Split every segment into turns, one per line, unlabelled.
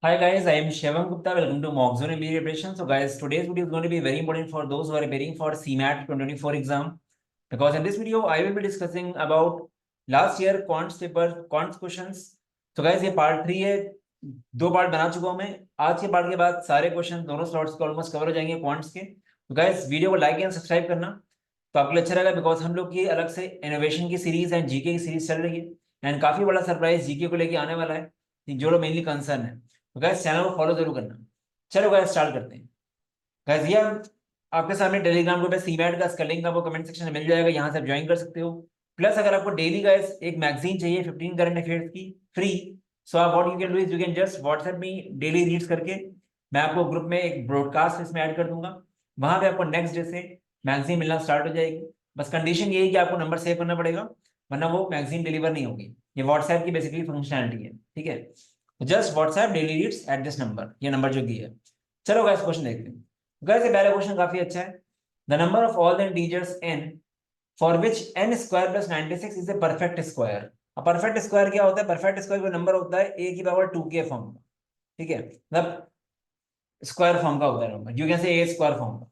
Hi guys, I am Shivam Gupta. Welcome to Mockzone MBA Preparation. So guys, today's video is going to be very important for those who are preparing for CMAT 2024 exam. Because in this video, I will be discussing about last year quants paper, quants questions. So guys, ये part 3 है, दो part बना चुका हूँ मैं. आज के part के बाद सारे क्वेश्चन दोनों स्लॉट्स के ऑलमोस्ट कवर हो जाएंगे क्वांट्स के. तो गाइस, वीडियो को लाइक एंड सब्सक्राइब करना तो आपको अच्छा रहेगा, बिकॉज हम लोग की अलग से इनोवेशन की सीरीज एंड जीके की सीरीज चल रही है एंड काफी बड़ा सरप्राइज जीके को लेके आने वाला है, जो लोग मेनली कंसर्न है. तो गैस, चैनल को फॉलो जरूर करना. चलो गैस, स्टार्ट करते हैं. गैस, ये आपके सामने टेलीग्राम ग्रुप है सीमैट का, इसका लिंक आपको कमेंट सेक्शन में मिल जाएगा, यहाँ से आप ज्वाइन कर सकते हो. प्लस अगर आपको डेली गैस एक मैगजीन चाहिए 15 करंट अफेयर्स की फ्री, सो आप what you can do is you can just WhatsApp में डेली रीड्स करके मैं आपको ग्रुप में एक ब्रॉडकास्ट इसमें ऐड कर दूंगा. वहां पे आपको नेक्स्ट डे से मैगजीन मिलना स्टार्ट हो जाएगी. बस कंडीशन ये है कि आपको नंबर सेव करना पड़ेगा, वरना वो मैगजीन डिलीवर नहीं होगी. ये व्हाट्सएप की बेसिकली फंक्शनैलिटी है, ठीक है. Just WhatsApp daily reads at this number, ये नंबर जो दिया है. चलो गैस, क्वेश्चन देखते हैं. गैस, ये पहला क्वेश्चन काफी अच्छा है. The number of all the integers n for which n square plus 96 is a perfect square. अब परफेक्ट स्क्वायर क्या होता है? परफेक्ट स्क्वायर का नंबर होता है a की पावर 2 के फॉर्म का, ठीक है. मतलब स्क्वायर फॉर्म का होता है number, you can say a square form का.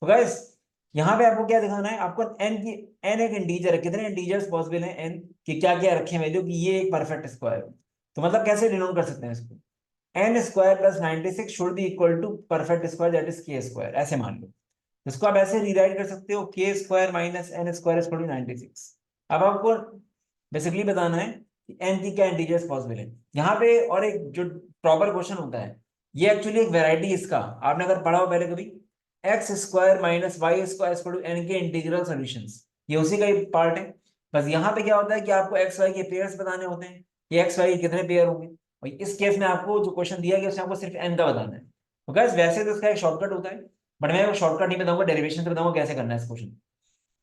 तो गाइस, यहाँ पे आपको क्या दिखाना है? आपको n एक इंटीजर है. कितने इंटीजर्स पॉसिबल हैं n कि क्या क्या रखे वैल्यू कि ये एक परफेक्ट स्क्वायर है. तो मतलब कैसे डिनोट कर सकते हैं इसको? n square plus 96 should be equal to perfect square that is k square, ऐसे मान लो. इसको आप ऐसे रीराइट कर सकते हो, k square minus n square equal to 96. अब आपको बेसिकली बताना है कि n की क्या इंटीजर्स पॉसिबल है यहाँ पे. और एक जो प्रॉपर क्वेश्चन होता है, ये एक्चुअली एक वैरायटी, इसका आपने अगर पढ़ा हो पहले कभी, x square minus y square equal to n के इंटीग्रल सॉल्यूशंस, ये उसी का ही पार्ट है. बस यहाँ पे क्या होता है कि आपको एक्स वाई के पेयर्स बताने होते हैं, ये एक्स वाई कितने पेयर होंगे. और इस केस में आपको जो क्वेश्चन दिया गया उसमें आपको सिर्फ n का बताना है. तो गाइस, वैसे तो इसका एक शॉर्टकट होता है, बट मैं वो शॉर्टकट नहीं बताऊंगा, डेरिवेशन से बताऊंगा कैसे करना है इस क्वेश्चन.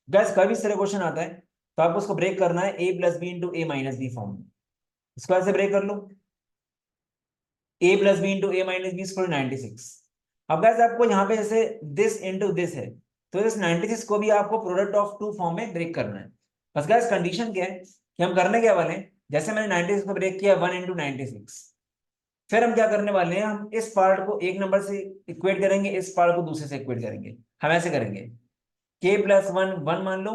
गैस, कभी इस तरह क्वेश्चन आता है तो आपको उसको ब्रेक करना है a plus b into a minus b form में. इसको ऐसे ब्रेक कर लो, a plus b into a minus b equal 96. अब गैस, आपको यहाँ पे जैसे दिस इंटू दिस है, तो इस 96 को भी आपको प्रोडक्ट ऑफ टू फॉर्म में ब्रेक करना है. बस गैस, कंडीशन क्या है कि हम करने क्या वाले हैं, जैसे मैंने 96 को ब्रेक किया 1 इंटू 96, फिर हम क्या करने वाले हैं, हम इस पार्ट को एक नंबर से इक्वेट करेंगे, इस पार्ट को दूसरे से इक्वेट करेंगे. हम ऐसे करेंगे, k प्लस वन वन मान लो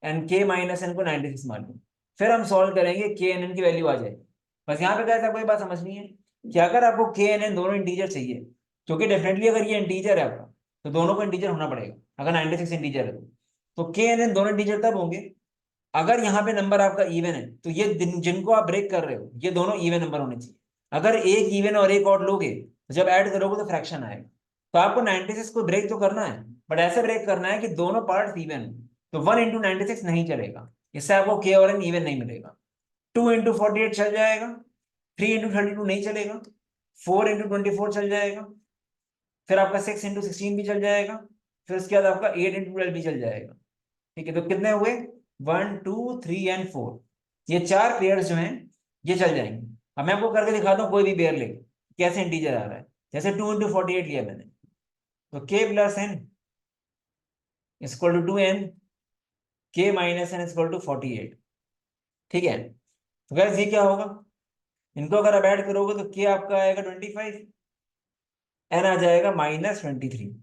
एंड k माइनस एन को 96 मान लो. फिर हम सॉल्व करेंगे, k एन एन की वैल्यू आ जाएगी. बस यहाँ पे क्या है, आपको ये बात समझनी है कि अगर आपको k एन एन दोनों इंटीजर चाहिए, क्योंकि डेफिनेटली अगर ये इंटीजर है आपका तो दोनों को इंटीजर होना पड़ेगा. अगर 96 इंटीजर है तो k एन एन दोनों इंटीजर तब होंगे अगर यहाँ पे नंबर आपका इवन है. तो ये जिनको आप ब्रेक कर रहे हो ये दोनों इवन नंबर होने चाहिए. अगर एक इवन और एक और लोगे तो जब ऐड करोगे तो फ्रैक्शन आएगा. तो आपको 96 को ब्रेक तो करना है, बट ऐसे ब्रेक करना है कि दोनों पार्ट इवन. तो 1 इंटू 96 नहीं चलेगा, इससे आपको के और एन इवन नहीं मिलेगा. 2 इंटू 48 चल जाएगा, 3 इंटू 32 नहीं चलेगा, 4 इंटू 24 चल जाएगा, फिर आपका 6 इंटू 16 भी चल जाएगा, फिर उसके बाद आपका 8 इंटू 12 भी चल जाएगा. ठीक है, तो कितने हुए? 1 2 3 एंड 4, ये चार पेयर्स जो हैं ये चल जाएंगे. अब मैं आपको करके दिखाता हूँ कोई भी पेयर लेके कैसे इंटीजर आ रहा है. जैसे 2 इंटू 48 लिया मैंने, तो k plus n equal to 2n, k minus n equal to 48. ठीक है, तो गैस ये क्या होगा, इनको अगर आप ऐड करोगे तो k आपका आएगा 25, n आ जाएगा -23.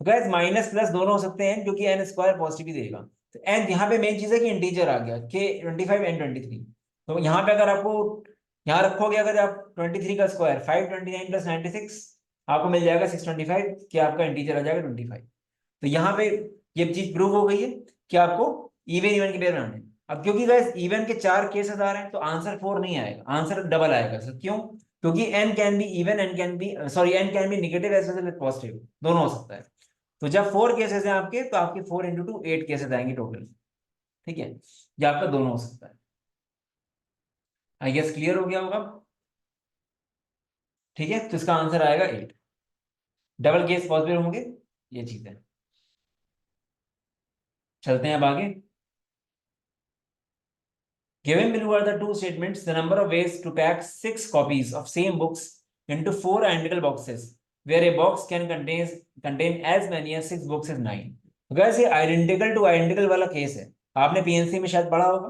तो गैस, माइनस प्लस दोनों हो सकते हैं क्योंकि n स्क्वायर पॉजिटिव ही देगा. तो n यहाँ पे मेन चीज है कि इंटीजर आ गया, k 25 n 23. तो यहाँ पे अगर आपको यहाँ रखोगे, अगर आप 23 का स्क्वायर 529 प्लस 96 आपको मिल जाएगा 625, कि आपका इंटीजर आ जाएगा 25. तो यहाँ पे ये चीज प्रूव हो गई है कि आपको इवन इवन के पेयर बनाने हैं. अब क्योंकि गाइस इवन के चार केसेस आ रहे हैं तो आंसर 4 नहीं आएगा, आंसर डबल आएगा. सर क्यों? क्योंकि n can be even, n can be sorry n can be negative as well as positive, दोनों हो सकता है. तो जब 4 केसेस हैं आपके, तो आपके 4 इंटू 2 8 केसेस आएंगे टोटल. ठीक है, ये आपका दोनों हो सकता है. आई गेस क्लियर हो गया होगा. ठीक है, तो इसका आंसर आएगा 8. डबल केस पॉसिबल होंगे, ये चीज है. चलते हैं अब आगे. Given below are the two statements, the number of ways to pack 6 copies of same books into 4 identical boxes, where a box can contain as many as 6 books as 9. तो कैसे आइडेंटिकल टू आइडेंटिकल वाला case है, आपने PNC में शायद पढ़ा होगा.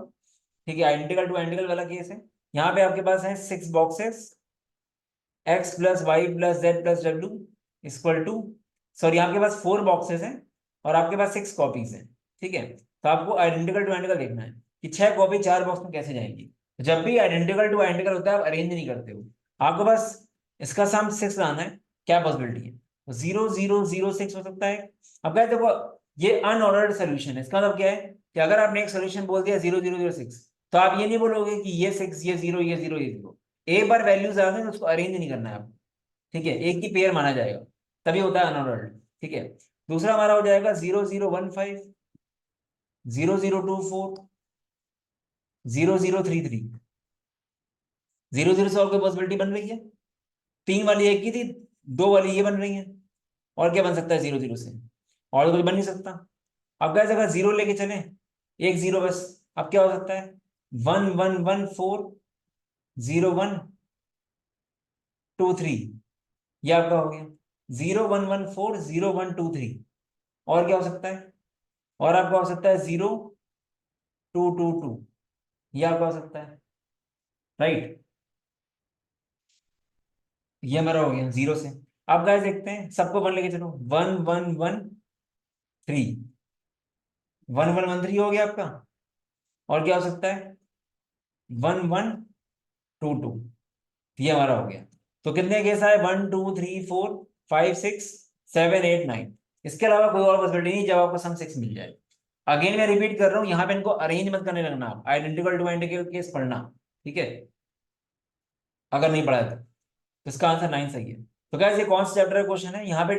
ठीक है, आइडेंटिकल टू आइडेंटिकल वाला केस है. यहाँ पे आपके पास है 6 boxes x plus y plus z plus डब्ल्यू इक्वल टू, सॉरी आपके पास 4 बॉक्सेस हैं और आपके पास 6 कॉपीज हैं, ठीक है। तो आपको आइडेंटिकल टू आइडेंटिकल देखना है कि 6 कॉपी 4 बॉक्स में कैसे जाएंगी। तो जब भी आइडेंटिकल टू आइडेंटिकल होता है आप अरेंज नहीं करते हो, आपको बस इसका सम 6 लाना है। क्या पॉसिबिलिटी है? 0 0 0 6 हो सकता है। अब क्या देखो, ये अनऑर्डर्ड सोल्यूशन है, इसका मतलब क्या है कि अगर आपने एक सोल्यूशन बोल दिया 0 0 0 6, तो आप ये नहीं बोलोगे कि ये 6 ये 0 ये 0 ये 0। एक बार वैल्यूज आ गई तो उसको अरेंज नहीं करना है आपको, ठीक है, एक ही पेयर माना जाएगा, तभी होता है अनऑर्डर्ड, ठीक है। दूसरा हमारा हो जाएगा 0 0 1 5, 0 0 2 4, 0 0 3 3। 0 0 से और कोई पॉसिबिलिटी बन रही है? 3 वाली एक ही थी, 2 वाली ये बन रही है, और क्या बन सकता है 0 0 से? और तो कुछ बन नहीं सकता। अब क्या जगह 0 लेके चले, एक 0 बस। अब क्या हो सकता है? 1 1 1 4, 0 1 2 3, ये आपका हो गया 0 1 1 4 0 1 2 3। और क्या हो सकता है? और आपका हो सकता है 0 2 2 2, ये आपका हो सकता है, राइट। ये हमारा हो गया 0 से। अब गाइस देखते हैं, सबको 1 लेके चलो, 1 1 1 3, 1 1 1 3 हो गया आपका। और क्या हो सकता है? 1 1 2 2, ये हमारा हो गया। तो कितने केस आए? 1 2 3 4 5 6 7 8 9। इसके अलावा कोई और पॉसिबिलिटी नहीं जब आपको सम 6 मिल जाए। अगेन मैं रिपीट कर रहा हूं, यहाँ पे इनको अरेंज मत करने लगना, आप आइडेंटिकल टू आइडेंटिकल केस पढ़ना, ठीक है, अगर नहीं पढ़ा है तो इसका आंसर 9 सही है। तो गाइस ये कौन सा चैप्टर का क्वेश्चन है यहाँ पे?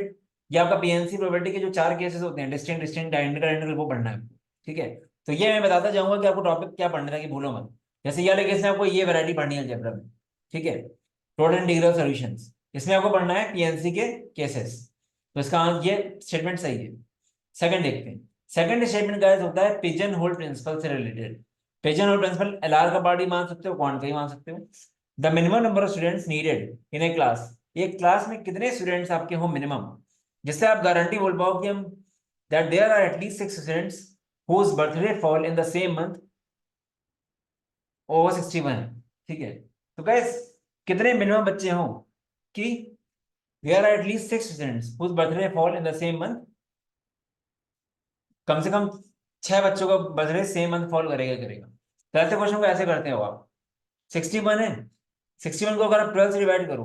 ये आपका पीएनसी प्रोबेबिलिटी के जो 4 केसेस होते हैं, डिस्टिंक्ट डिस्टिंक्ट आइडेंटिकल आइडेंटिकल, वो पढ़ना है आपको, ठीक है। तो ये मैं बताता जाऊंगा कि आपको टॉपिक क्या पढ़ना है कि भूलो मत। जैसे ये वाले केस में आपको ये वैरायटी पढ़नी है अलजेब्रा में, ठीक है, टोटल इंटीग्रल सॉल्यूशंस, इसमें आपको पढ़ना है पीएनसी के केसेस। तो इसका ये स्टेटमेंट सही है। सेकंड देखते हैं। सेकंड स्टेटमेंट गाइस होता है पिजन होल प्रिंसिपल से related. Pigeon hole principle LR का पार्ट भी मान सकते हो, क्वांट का भी मान सकते हो। The minimum number of students needed in A class, एक क्लास में कितने स्टूडेंट्स आपके हो मिनिमम, जिससे आप गारंटी बोल पाओ कि हम that there are at least 6 students whose birthday fall in the same month over 61 है, ठीक है। तो गाइस कितने मिनिमम बच्चे हों कि there are at least 6 students whose birthday fall in the same month, कम से कम 6 बच्चों का बर्थडे सेम मंथ फॉल करेगा करेगा। तो ऐसे क्वेश्चन को ऐसे करते हो आप, 61 है, 61 को अगर आप 12 से डिवाइड करो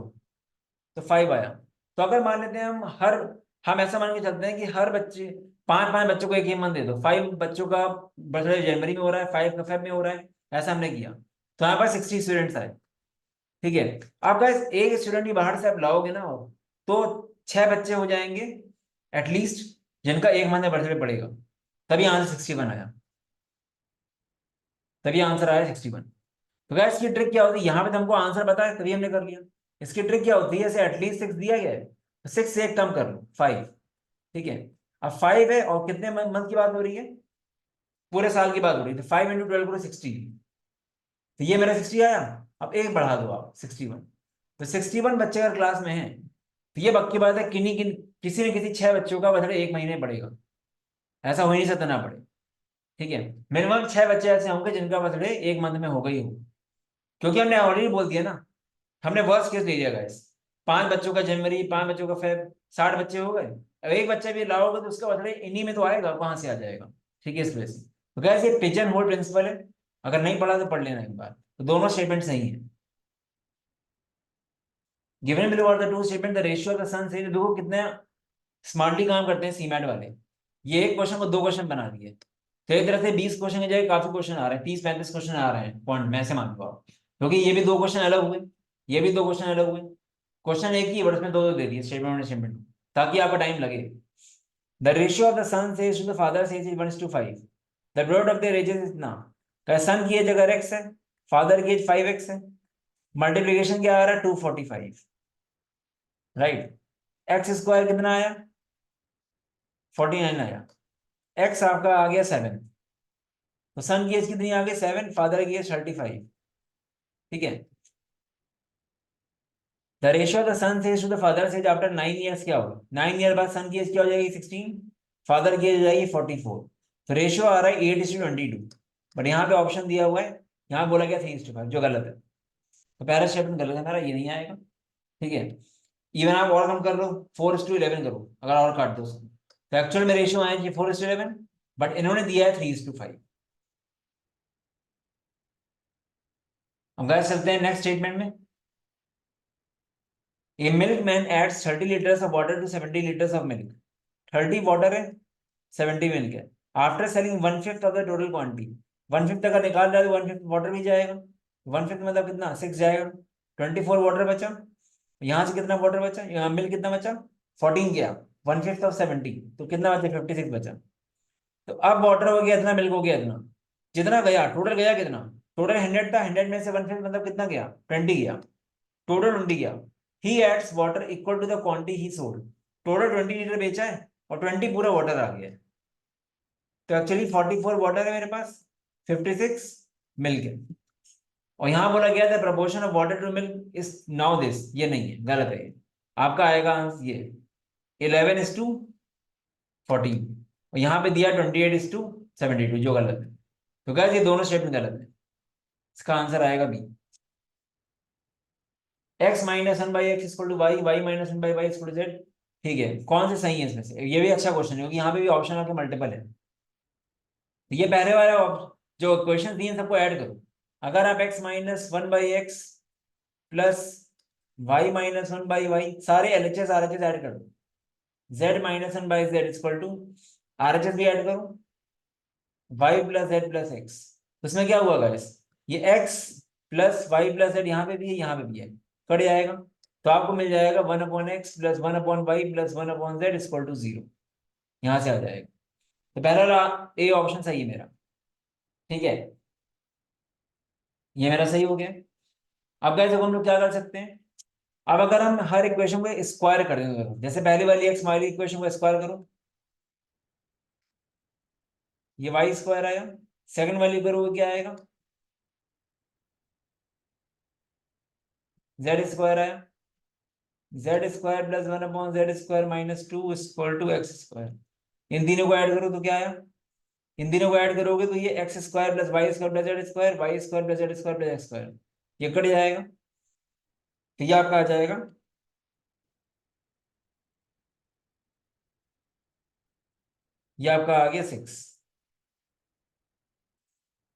तो 5 आया। तो अगर मान लेते हैं हम ऐसा मान के चलते हैं कि हर बच्चे 5 5 बच्चों को एक ही मंथ दे दो, 5 बच्चों का बर्थडे जनवरी में हो रहा है, 5 का फेब में हो रहा है, ऐसा हमने किया, तो यहाँ पर 60 स्टूडेंट्स आए, ठीक है। आप गाइस एक स्टूडेंट भी बाहर से आप लाओगे ना, तो 6 बच्चे हो जाएंगे एटलीस्ट जिनका एक मंथ में बर्थडे पड़ेगा, तभी आंसर 61 आया, तभी आंसर आया 61। तो क्या इसकी ट्रिक क्या होती है? यहाँ पे तो हमको आंसर पता है तभी हमने कर लिया। इसकी ट्रिक क्या होती है? जैसे एटलीस्ट 6 दिया गया है तो 6 से एक कम कर लो, 5, ठीक है। अब 5 है और कितने मंथ की बात हो रही है? पूरे साल की बात हो रही है, तो 5 × 12 करो 60, तो ये मेरा 60 आया। अब एक बढ़ा दो आप 61, तो 61 बच्चे अगर क्लास में हैं तो ये पक्की बात है किसी न किसी 6 बच्चों का बर्थडे एक महीने में पड़ेगा, ऐसा हो ही नहीं सकता ना पड़े, ठीक है। मिनिमम 6 बच्चे ऐसे होंगे जिनका बर्थडे एक मंथ में होगा ही हो, क्योंकि हमने ऑलरेडी बोल दिया ना, हमने वर्स्ट केस ले लिया गाइस, 5 बच्चों का जनवरी, 5 बच्चों का फेब, 60 बच्चे हो गए। अब एक बच्चा भी लाओगे तो उसका बर्थडे इन्हीं में तो आएगा, कहाँ से आ जाएगा, ठीक है, इस वजह से। तो गाइस ये पिजन होल प्रिंसिपल है, अगर नहीं पढ़ा तो पढ़ लेना एक बार, तो दोनों स्टेटमेंट सही है। Given below are the two statement, the ratio of the son से, देखो कितने स्मार्टली काम करते हैं सीमैट वाले। ये एक क्वेश्चन को 2 क्वेश्चन बना दिए, तो एक तरह से 20 क्वेश्चन की जगह काफी क्वेश्चन आ रहे हैं, 30 35 क्वेश्चन आ रहे हैं पॉइंट में, ऐसे मान लो आप, क्योंकि ये भी 2 क्वेश्चन अलग हुए, ये भी 2 क्वेश्चन अलग हुए। क्वेश्चन एक ही है बट उसमें दो दो दे दिए स्टेटमेंट स्टेटमेंट, ताकि आपका टाइम लगे। The ratio of the son's age to the father's age is 1:5, the product of their ages is इतना। सन की एज अगर x है, फादर की एज 5x है, मल्टीप्लीकेशन क्या आ रहा है 245, राइट। एक्स स्क्वायर कितना आया? 49 आया। एक्स आपका आ गया 7, तो सन की एज कितनी आ गई 7, फादर की एज 35, ठीक है। The ratio of the son age to the father age after 9 years क्या होगा? 9 ईयर बाद सन की एज क्या हो जाएगी 16, फादर की एज हो जाएगी 44। तो रेशियो आ रहा है 8:22, बट यहाँ पे ऑप्शन दिया हुआ है, यहाँ बोला गया 3:5, जो गलत है। तो पहला स्टेटमेंट गलत है मेरा, ये नहीं आएगा। ठीक है। इवन आप और कम कर लो, 4:11 करो अगर और काट दो उसको, तो एक्चुअल में रेशियो आए कि 4:11, बट इन्होंने दिया है 3:5। हम गाइस चलते हैं नेक्स्ट स्टेटमेंट में। A milkman adds 30 litres of water to 70 litres of milk. 30 water है, 70 मिल्क है। After selling 1/5 of the total quantity, 1/5 अगर निकाल रहा है तो 1/5 वाटर भी जाएगा। 1/5 मतलब कितना, 6 जाएगा। 24 वाटर बचा। यहाँ से कितना वाटर बचा, यहाँ मिल्क कितना बचा, 14 गया। 1/5 ऑफ 70 तो कितना बचा, 56 बचा। तो अब वाटर हो गया इतना, मिल्क हो गया इतना, जितना गया टोटल गया कितना, टोटल 100 था, 100 में से 1/5 मतलब कितना गया, 20 गया, टोटल 20 गया। He adds water equal to the quantity he sold. Total 20 litre बेचा है और 20 पूरा वाटर आ गया है। तो एक्चुअली 44 वाटर है मेरे पास, 56 मिल्क है। और यहां बोला गया था proportion of water to milk is now this, ये नहीं है, गलत है। आपका आएगा ये 11:14, और यहाँ पे दिया 28:72, जो गलत है। तो क्या ये दोनों स्टेटमेंट गलत है, इसका आंसर आएगा B. x minus one by x equal to y, y minus one by y equal to z. ठीक है, कौन से सही है इसमें से, ये भी अच्छा क्वेश्चन है क्योंकि यहाँ पे भी ऑप्शन आपके मल्टीपल है। तो ये पहले वाला जो क्वेश्चन दिए सबको ऐड करो। अगर आप x minus one by x plus y minus one by y, सारे LHS RHS ऐड कर दो, z minus one by z equal to RHS भी ऐड करो, y plus z plus x. उसमें क्या हुआ गाइस, ये x plus y plus z यहाँ पे भी है, यहाँ पे भी है, कट जाएगा। तो आपको मिल जाएगा 1/x plus 1/y plus 1/z equal to 0, यहाँ से आ जाएगा। तो पहला ए ऑप्शन सही है मेरा। ठीक है, ये मेरा सही हो गया। अब गाइस हम लोग क्या कर सकते हैं, अब अगर हम हर इक्वेशन को स्क्वायर कर देंगे, जैसे पहली वाली एक्स वाली इक्वेशन को स्क्वायर करो, ये वाई स्क्वायर आया। सेकंड वाली करोगे क्या आएगा, जेड स्क्वायर आया। Z square plus 1/z square minus 2 equal to x square. इन तीनों को ऐड करो तो क्या आया, इन तीनों को ऐड करोगे तो ये x square plus Y square plus z square, y square plus z square plus x square, ये कट जाएगा। तो ये आपका आ जाएगा, ये आपका आ गया 6।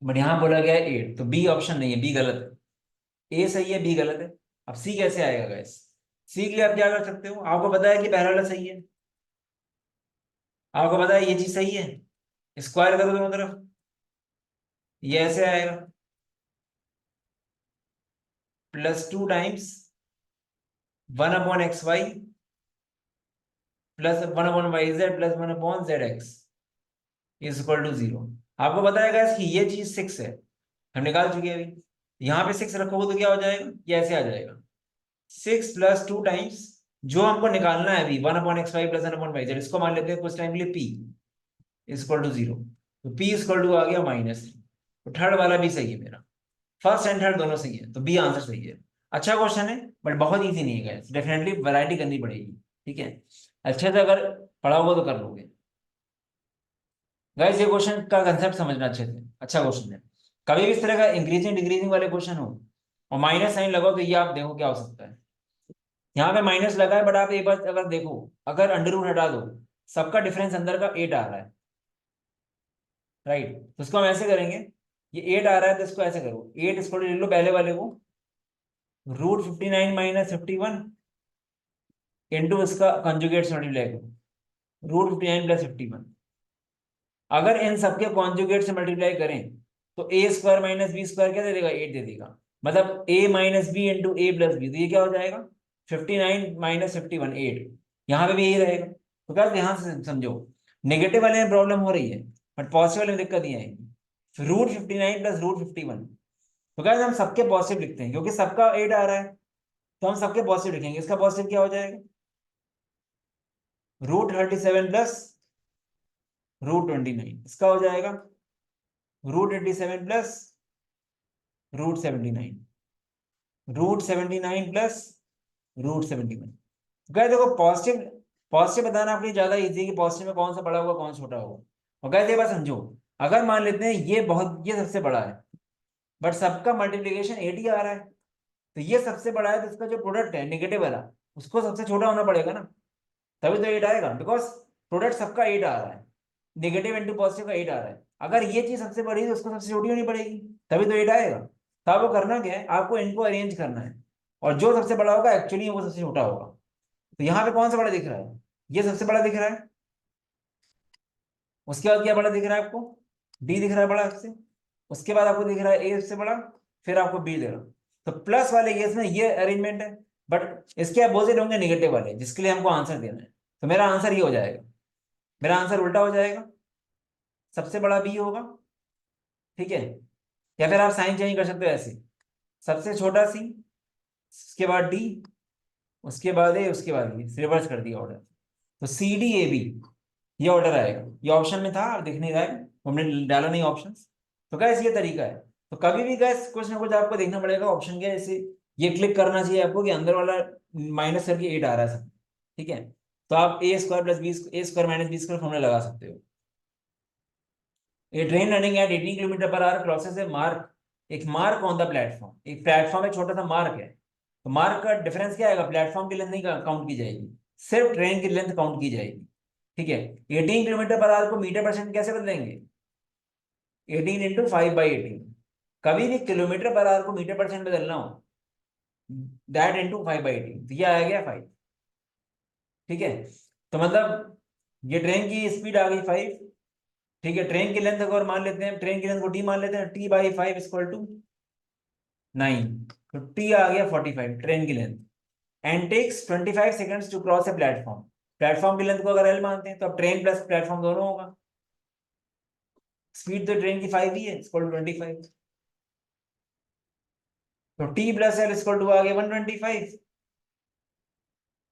बट यहाँ बोला गया है 8, तो बी ऑप्शन नहीं है, बी गलत है। ए सही है, बी गलत है। अब सी कैसे आएगा गाइस, सी के लिए आप क्या कर सकते हो, आपको पता है कि पहला वाला सही है, आपको पता है ये चीज सही है, स्क्वायर करो दोनों तरफ, ये ऐसे आएगा, +2 times 1/xy plus 1/yz plus 1/zx is equal to 0। आपको पता है गाइस कि ये चीज 6 है, हम निकाल चुके हैं अभी। यहाँ पे 6 रखोगे तो क्या हो जाएगा, ये ऐसे आ जाएगा, 6 + 2 टाइम्स जो हमको निकालना है अभी 1/xy प्लस 1/yz, इसको मान लेते हैं कुछ टाइम के लिए p इज इक्वल टू 0। तो p इज इक्वल टू आ गया -3। तो थर्ड वाला भी सही है मेरा, फर्स्ट एंड थर्ड दोनों सही है, तो बी आंसर सही है। अच्छा क्वेश्चन है बट बहुत इजी नहीं है गाइस, डेफिनेटली वैरायटी करनी पड़ेगी। ठीक है, अच्छे से अगर पढ़ा होगा तो कर लोगे। गाइस ये क्वेश्चन का कंसेप्ट समझना अच्छे से, अच्छा क्वेश्चन है। कभी भी इस तरह का इंक्रीजिंग डिक्रीजिंग वाले क्वेश्चन हो और माइनस साइन लगाओ, तो ये आप देखो क्या हो सकता है। यहाँ पे माइनस लगा है, बट आप एक बार अगर देखो, अगर अंडर रूट हटा दो, सबका डिफरेंस अंदर का 8 आ रहा है, राइट। तो इसको हम ऐसे करेंगे, ये 8 आ रहा है तो इसको ऐसे करो, 8 इसको ले लो पहले वाले को, √59 - 51 इंटू इसका कंजुगेट से मल्टीप्लाई करो, √59 + 51। अगर इन सबके कॉन्जुगेट से मल्टीप्लाई करें तो a² - b² क्या दे देगा, 8 दे देगा। मतलब a - b into a + b, तो ये क्या हो जाएगा, 59 - 51 8। यहाँ पे भी यही रहेगा। तो क्या ध्यान से समझो, नेगेटिव वाले में प्रॉब्लम हो रही है बट पॉजिटिव वाले में दिक्कत नहीं आएगी। √59 + √51, तो क्या हम सबके पॉजिटिव लिखते हैं क्योंकि सबका 8 आ रहा है, तो हम सबके पॉजिटिव लिखेंगे। इसका पॉजिटिव क्या हो जाएगा, √37 प्लस √29, इसका हो जाएगा √87 प्लस √79, √79 प्लस √71। गए देखो, पॉजिटिव पॉजिटिव बताना अपनी ज्यादा इजी है कि पॉजिटिव में कौन सा बड़ा होगा कौन सा छोटा होगा। और गए ये बात समझो, अगर मान लेते हैं ये सबसे बड़ा है बट सबका मल्टीप्लीकेशन 8 ही आ रहा है, तो ये सबसे बड़ा है, तो इसका जो प्रोडक्ट है नेगेटिव वाला, उसको सबसे छोटा होना पड़ेगा ना, तभी तो 8 आएगा, बिकॉज प्रोडक्ट सबका 8 आ रहा है, नेगेटिव इंटू पॉजिटिव का 8 आ रहा है। अगर ये चीज सबसे बड़ी है तो उसको सबसे छोटी होनी पड़ेगी, तभी तो 8 आएगा। तो आपको करना क्या है, आपको इनको अरेंज करना है, और जो सबसे बड़ा होगा एक्चुअली वो सबसे छोटा होगा। तो यहाँ पे कौन सा बड़ा दिख रहा है, ये सबसे बड़ा दिख रहा है। उसके बाद क्या बड़ा दिख रहा है आपको, डी दिख रहा है बड़ा आपसे। उसके बाद आपको दिख रहा है ए सबसे बड़ा, फिर आपको बी दे रहा। तो प्लस वाले केस में ये अरेंजमेंट है, बट इसके अपोजिट होंगे नेगेटिव वाले, जिसके लिए हमको आंसर देना है। तो मेरा आंसर ये हो जाएगा, मेरा आंसर उल्टा हो जाएगा, सबसे बड़ा बी होगा, ठीक है। या फिर आप साइन चेंज कर सकते हो ऐसे, सबसे छोटा सी, उसके बाद डी, उसके बाद ए, उसके बाद बी, रिवर्स कर दिया ऑर्डर। तो सी डी ए बी, ये ऑर्डर आएगा। ये ऑप्शन में था, आप दिख नहीं रहा है, हमने डाला नहीं ऑप्शन। तो गैस ये तरीका है। तो कभी भी गैस कुछ ना कुछ आपको देखना पड़ेगा ऑप्शन के, जैसे ये क्लिक करना चाहिए आपको कि अंदर वाला माइनस करके 8 आ रहा है सब, ठीक है। तो आप A square plus B, A square minus B square formula लगा सकते हो। A train running at 18 kilometre per hour crosses a mark, एक मार्क ऑन द प्लेटफॉर्म, एक प्लेटफॉर्म एक छोटा सा मार्क है। तो मार्क का डिफरेंस क्या आएगा, प्लेटफॉर्म की लेंथ नहीं काउंट की जाएगी, सिर्फ ट्रेन की लेंथ काउंट की जाएगी, ठीक है। 18 किलोमीटर पर आवर को मीटर परसेंट कैसे बदलेंगे, 18 इंटू 5/18। कभी भी किलोमीटर पर आवर को मीटर परसेंट बदलना हो, दैट इंटू 5/18, तो ये आ गया 5, ठीक है। तो मतलब ये ट्रेन की स्पीड आ गई 5, ठीक है। ट्रेन की लेंथ अगर मान लेते हैं, ट्रेन की लेंथ को टी मान लेते हैं, T/5 इक्वल टू 9, तो टी आ गया 45 ट्रेन की length. And takes 25 seconds to cross a platform, platform की लेंथ को अगर एल मानते हैं तो अब ट्रेन प्लस प्लेटफॉर्म दोनों होगा, स्पीड तो ट्रेन की 5 ही है, इक्वल टू 25। तो T plus L equal to आ गया 125,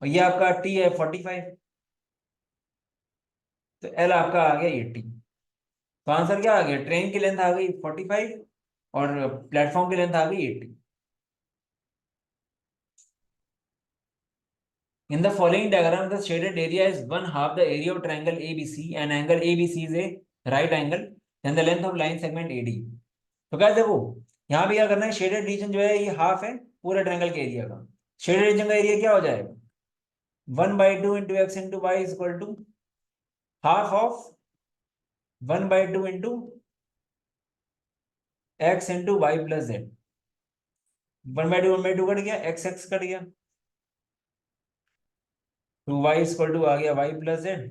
और ये आपका टी है 45, तो एल आपका आ गया 80। तो आंसर क्या आ गया, ट्रेन की लेंथ आ गई 45 और प्लेटफॉर्म की लेंथ आ गई 80। In the following diagram, the shaded area is one half the area of triangle ABC, and angle ABC is a right angle, then the length of line segment AD। तो क्या देखो, यहाँ भी क्या करना है, शेडेड रीजन जो है ये हाफ है पूरे ट्रायंगल के एरिया का। शेडेड रीजन का एरिया क्या हो जाएगा, 1/2 into X into Y equal to half of 1/2 into X into Y plus Z. 1/2 cut गया, एक्स एक्स कट गया, टू वाई इक्वल टू आ गया Y plus Z,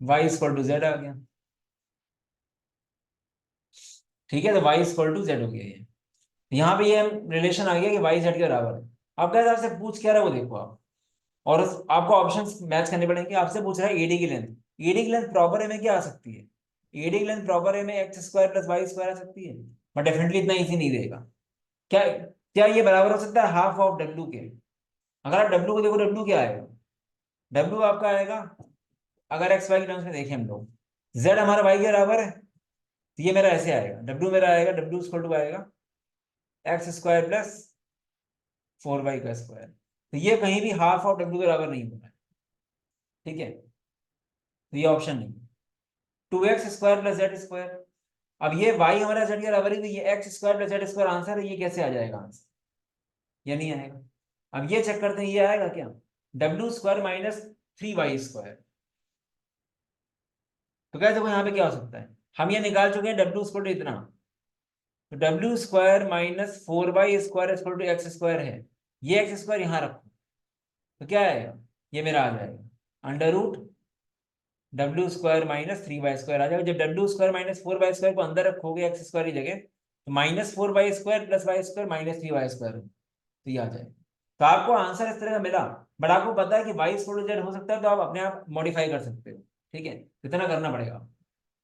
Y equal to Z आ गया, ठीक है। तो वाई इक्वल टू जेड हो गया ये। यहाँ पे ये रिलेशन आ गया कि वाई जेड के बराबर है। अब क्या आपसे पूछ क्या रहा है वो देखो आप, और आपको ऑप्शंस मैच करने पड़ेंगे। आपसे पूछ रहा है एडी की लेंथ, एडी की लेंथ प्रॉपर ए में क्या आ सकती है, एडी की लेंथ प्रॉपर ए में X square plus Y square आ सकती है, बट डेफिनेटली इतना इजी नहीं देगा। क्या क्या ये बराबर हो सकता है हाफ ऑफ डब्ल्यू के। अगर आप डब्ल्यू को देखो, डब्ल्यू क्या आएगा, डब्ल्यू आपका आएगा, अगर एक्स वाई के टर्म्स में देखें हम लोग, जेड हमारा वाई के बराबर है, तो ये मेरा ऐसे आएगा, डब्ल्यू मेरा आएगा, डब्ल्यू इक्वल टू आएगा एक्स स्क्वायर प्लस 4y का स्क्वायर। तो ये कहीं भी हाफ ऑफ डब्ल्यू के बराबर नहीं होगा, ठीक है। तो ये ऑप्शन नहीं, 2x² प्लस जेड स्क्वायर। अब ये y हमारा z के बराबर है, तो ये x² plus z square answer है, ये कैसे आ जाएगा आंसर, ये नहीं आएगा। अब ये चेक करते हैं, ये आएगा क्या, w² माइनस 3y²। तो क्या देखो यहाँ पे क्या हो सकता है, हम ये निकाल चुके हैं w इतना, तो w² minus 4y² equal to x square है, ये एक्स स्क्वायर यहाँ रखो, तो क्या आएगा, ये मेरा आ जाएगा under root w² minus 3y² आ जाएगा। जब w² माइनस 4y² को अंदर रखोगे एक्स स्क्वायर की जगह, तो -4y² plus y² minus 3y², तो ये आ जाएगा। तो आपको आंसर इस तरह का मिला, बट आपको पता है कि y इक्वल टू z हो सकता है, तो आप अपने आप मॉडिफाई कर सकते हो, ठीक है। इतना करना पड़ेगा।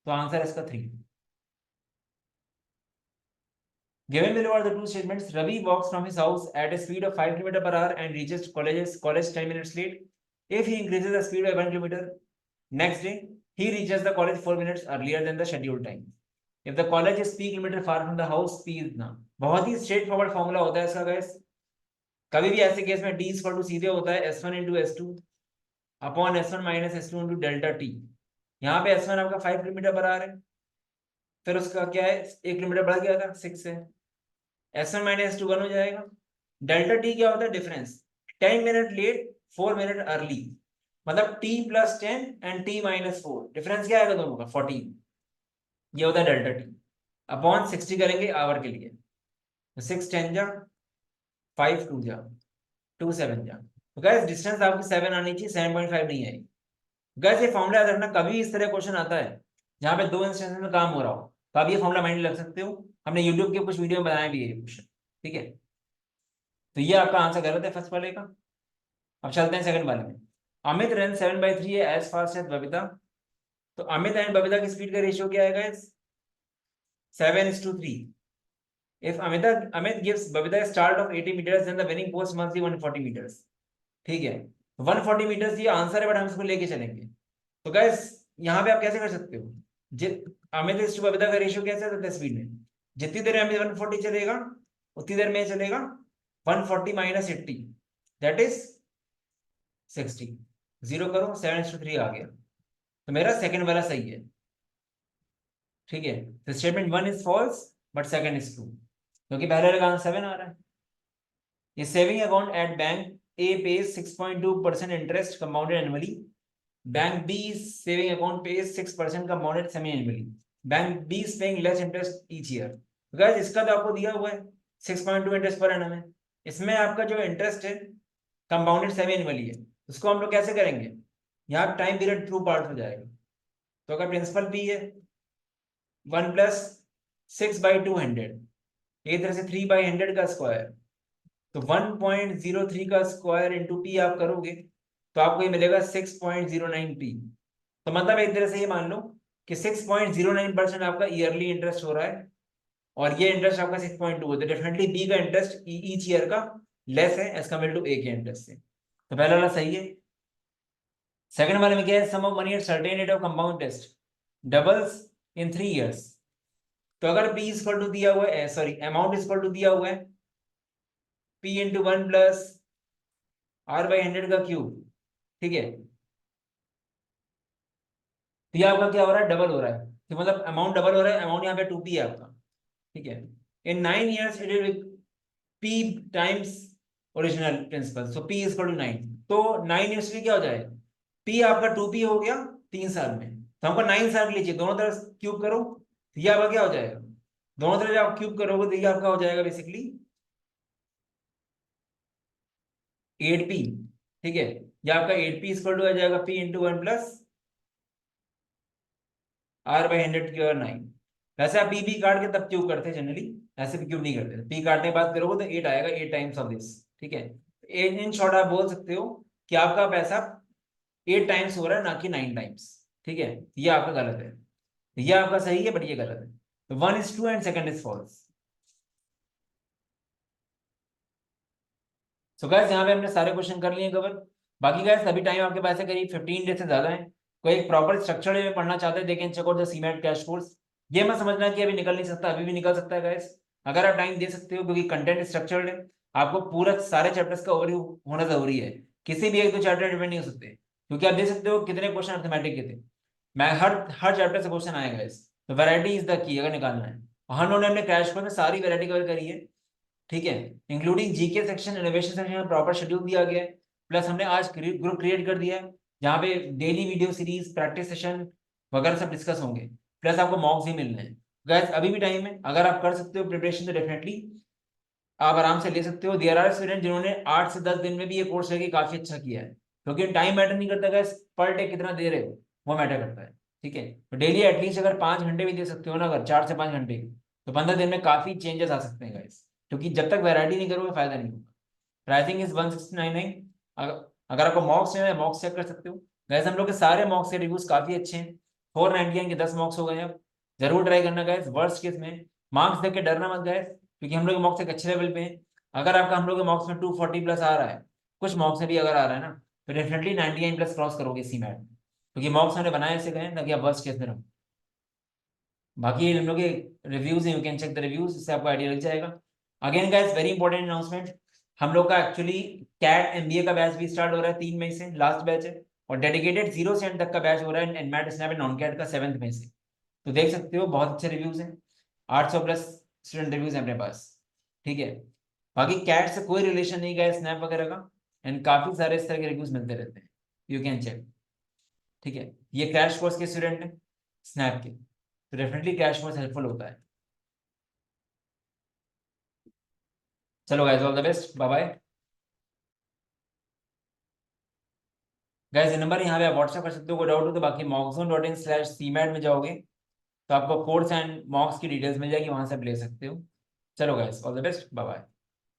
तो आंसर इसका 3। Given below are the two statements. Ravi walks from his house at a speed of 5 km per hour and reaches college 10 minutes late. If he increases the speed by 1 kilometer, next day he reaches the college 4 minutes earlier than the scheduled time. If the college is p kilometer far from the house, p is ना। बहुत ही straight forward formula होता है इसका guys. कभी भी ऐसे case में d equal to सीधे होता है s1 into s2 upon s1 minus s2 into delta t। यहाँ पे s1 आपका 5 किलोमीटर पर आ रहा है, फिर उसका क्या है 1 किलोमीटर बढ़ गया था 6 से, S1 माइनस S2 1 हो जाएगा, डेल्टा टी क्या होता है? Difference. 10 minute late, 4 minute early, मतलब t plus 10 and t minus 4, difference क्या आएगा दोनों का? 14। ये होता है डेल्टा टी। अपॉन 60 करेंगे आवर के लिए, 6 10 जा, 5 2 जा, 2 7 जा, तो गैस डिस्टेंस आपकी 7 आनी चाहिए, 7.5 नहीं आई। गैस ये फॉर्मूला याद रखना, कभी इस तरह क्वेश्चन आता है जहाँ पे 2 इंस्टेंस में काम हो रहा हो, तो आप ये फॉर्मूला माइंड रख सकते हो। हमने यूट्यूब के कुछ वीडियो में बनाया भी है ये क्वेश्चन, ठीक है। तो ये आपका आंसर गलत है फर्स्ट वाले का। अब चलते हैं सेकंड वाले में। अमित रन 7/3 है एज फास्ट एज बबीता। तो अमित एंड बबीता की स्पीड का रेशियो क्या है guys? 7:3। If Amit gives Babita a start of 80 meters, then the winning post must be 140 meters. ठीक है, 140 मीटर्स ये आंसर है, बट हम इसको लेके चलेंगे। तो गाइस यहाँ पे आप कैसे कर सकते हो, अमित इस टू बबीता का रेशियो कैसे होता है स्पीड में? जितनी देर में अमित 140 चलेगा उतनी देर में चलेगा 140 माइनस 80, दैट इज 60। जीरो करो, 7:3 आ गया, तो मेरा सेकंड वाला सही है, ठीक है। तो statement 1 is false but second is true, क्योंकि पहले वाले का आंसर 7 आ रहा है। ये saving account at bank A pays 6.2% interest compounded annually. Bank B's saving account pays 6% compounded semi-annually. Bank B is paying less interest each year. Guys, इसका तो आपको दिया हुआ है 6.2 इंटरेस्ट पर एनम है। इसमें आपका जो इंटरेस्ट है कंपाउंडेड सेमी एनुअली है, उसको हम लोग कैसे करेंगे? यहाँ टाइम पीरियड थ्रू पार्ट हो जाएगा। तो अगर प्रिंसिपल बी है 1 प्लस 6/200, एक तरह से 3/100 का स्क्वायर, तो 1.03 का स्क्वायर इंटू पी आप करोगे तो आपको ये मिलेगा 6.09 पी। तो मतलब एक तरह से ये मान लो कि 6.09% आपका ईयरली इंटरेस्ट हो रहा है, और ये इंटरेस्ट आपका 6.2 है, तो डेफिनेटली बी का इंटरेस्ट ईच ईयर का लेस है एज कम्पेयर टू ए के इंटरेस्ट से। तो पहला वाला सही है। सेकंड वाले में क्या है? Sum of money at certain rate of compound test doubles in 3 years. तो अगर पी इक्वल टू दिया हुआ है, सॉरी अमाउंट इक्वल टू दिया हुआ है पी इंटू 1 प्लस R/100 का क्यूब, ठीक है। तो ये आपका क्या हो रहा है? डबल हो रहा है, तो मतलब अमाउंट डबल हो रहा है, अमाउंट यहाँ पे 2p है आपका, ठीक है। In 9 years it will p times original principal, so p equal to 9। तो 9 years में क्या हो जाएगा? p आपका 2p हो गया 3 साल में, तो हमको 9 साल के लिए चाहिए, दोनों तरफ क्यूब करो, तो ये आपका क्या हो जाएगा? दोनों तरफ जब आप क्यूब करोगे तो ये आपका हो जाएगा बेसिकली 8p, ठीक है। ये आपका 8p इक्वल टू आ जाएगा p इंटू 1 प्लस R/100 की और 9। वैसे आप पी काट के तब क्यूब करते हैं जनरली, ऐसे भी क्यूब नहीं करते। पी काटने के बाद करोगे तो 8 आएगा, 8 टाइम्स ऑफ दिस, ठीक है। इन शॉर्ट आप बोल सकते हो कि आपका पैसा 8 टाइम्स हो रहा है, ना कि 9 टाइम्स, ठीक है। ये आपका गलत है, ये आपका सही है बट ये गलत है। तो 1 is true and second is false. So guys यहाँ पे हमने सारे क्वेश्चन कर लिए कवर। बाकी गाइस अभी टाइम आपके पास है करीब 15 डेज से ज्यादा है। कोई एक प्रॉपर स्ट्रक्चर में पढ़ना चाहते हैं, देखें check out the CMAT crash course. ये मत समझना कि अभी निकल नहीं सकता, अभी भी निकल सकता है गाइस, अगर आप टाइम दे सकते हो, क्योंकि कंटेंट स्ट्रक्चर्ड है। आपको पूरा सारे चैप्टर्स का ओवरव्यू होना जरूरी है, किसी भी एक दो चैप्टर डिपेंड नहीं हो सकते, क्योंकि आप देख सकते हो कितने क्वेश्चन अर्थमेटिक के थे। मैं हर चैप्टर से क्वेश्चन आएगा इस, तो वैरायटी इज द की अगर निकालना है। और हम लोगों ने अपने क्रैश कोर्स में सारी वैरायटी कवर करी है, ठीक है, including GK section, innovation section में प्रॉपर शेड्यूल दिया गया है। प्लस हमने आज ग्रुप क्रिएट कर दिया है जहाँ पे daily video series, practice session वगैरह सब डिस्कस होंगे, प्लस आपको मॉक्स भी मिलने हैं। गैस अभी भी टाइम है, अगर आप कर सकते हो प्रिपरेशन तो डेफिनेटली आप आराम से ले सकते हो। देयर आर स्टूडेंट जिन्होंने 8 से 10 दिन में भी ये कोर्स लेके काफी अच्छा किया है, क्योंकि टाइम मैटर नहीं करता गैस, पर डे कितना दे रहे हो वो मैटर करता है, ठीक है। तो डेली एटलीस्ट अगर 5 घंटे भी दे सकते हो ना, अगर 4 से 5 घंटे, तो 15 दिन में काफी चेंजेस आ सकते हैं गैस, क्योंकि जब तक वैरायटी नहीं करोगे फायदा नहीं होगा। Pricing is 1699। अगर आपको मॉक्स चाहिए मॉक्स चेक कर सकते हो। गैस हम लोग के सारे मॉक्स के रिव्यूज काफी अच्छे हैं, 499 के 10 मॉक्स हो गए हैं अब। जरूर ट्राई करना गैस, वर्स्ट केस में मार्क्स देख के डरना मत गैस, क्योंकि हम लोग के मॉक्स एक अच्छे लेवल पे हैं। अगर आपका हम लोग के मॉक्स में 240 प्लस आ रहा है, कुछ मॉक्स में भी अगर आ रहा है ना, तो डेफिनेटली 99 प्लस क्रॉस करोगे सी मैट, क्योंकि मॉक्स हमने बनाए ऐसे गए ताकि आप वर्स्ट केस में रहो। बाकी हम लोग के रिव्यूज हैं, you can check the reviews, इससे आपको आइडिया लग जाएगा। Again guys very important announcement, हम लोग का एक्चुअली कैट एमबीए का बैच भी स्टार्ट हो रहा है 3 मई से, लास्ट बैच है। और डेडिकेटेड 0 से एंड तक का बैच हो रहा है NMAT SNAP and non CAT का 7 मई से। तो देख सकते हो बहुत अच्छे रिव्यूज हैं, 800 प्लस स्टूडेंट रिव्यूज हैं अपने पास, ठीक है। बाकी कैट से कोई रिलेशन नहीं गया स्नैप वगैरह का, एंड काफी सारे इस तरह के रिव्यूज मिलते रहते हैं, यू कैन चेक। ठीक है, ये क्रैश कोर्स के स्टूडेंट है स्नैप के, तो डेफिनेटली क्रैश कोर्स हेल्पफुल होता है। चलो guys, all the best, bye bye. Guys ये नंबर यहाँ पे आप व्हाट्सएप कर सकते हो, कोई डाउट हो तो। बाकी mockzone.in/cmat में जाओगे तो आपको कोर्स एंड मॉक्स की डिटेल्स मिल जाएगी, वहां से आप ले सकते हो। चलो guys, all the best, bye bye.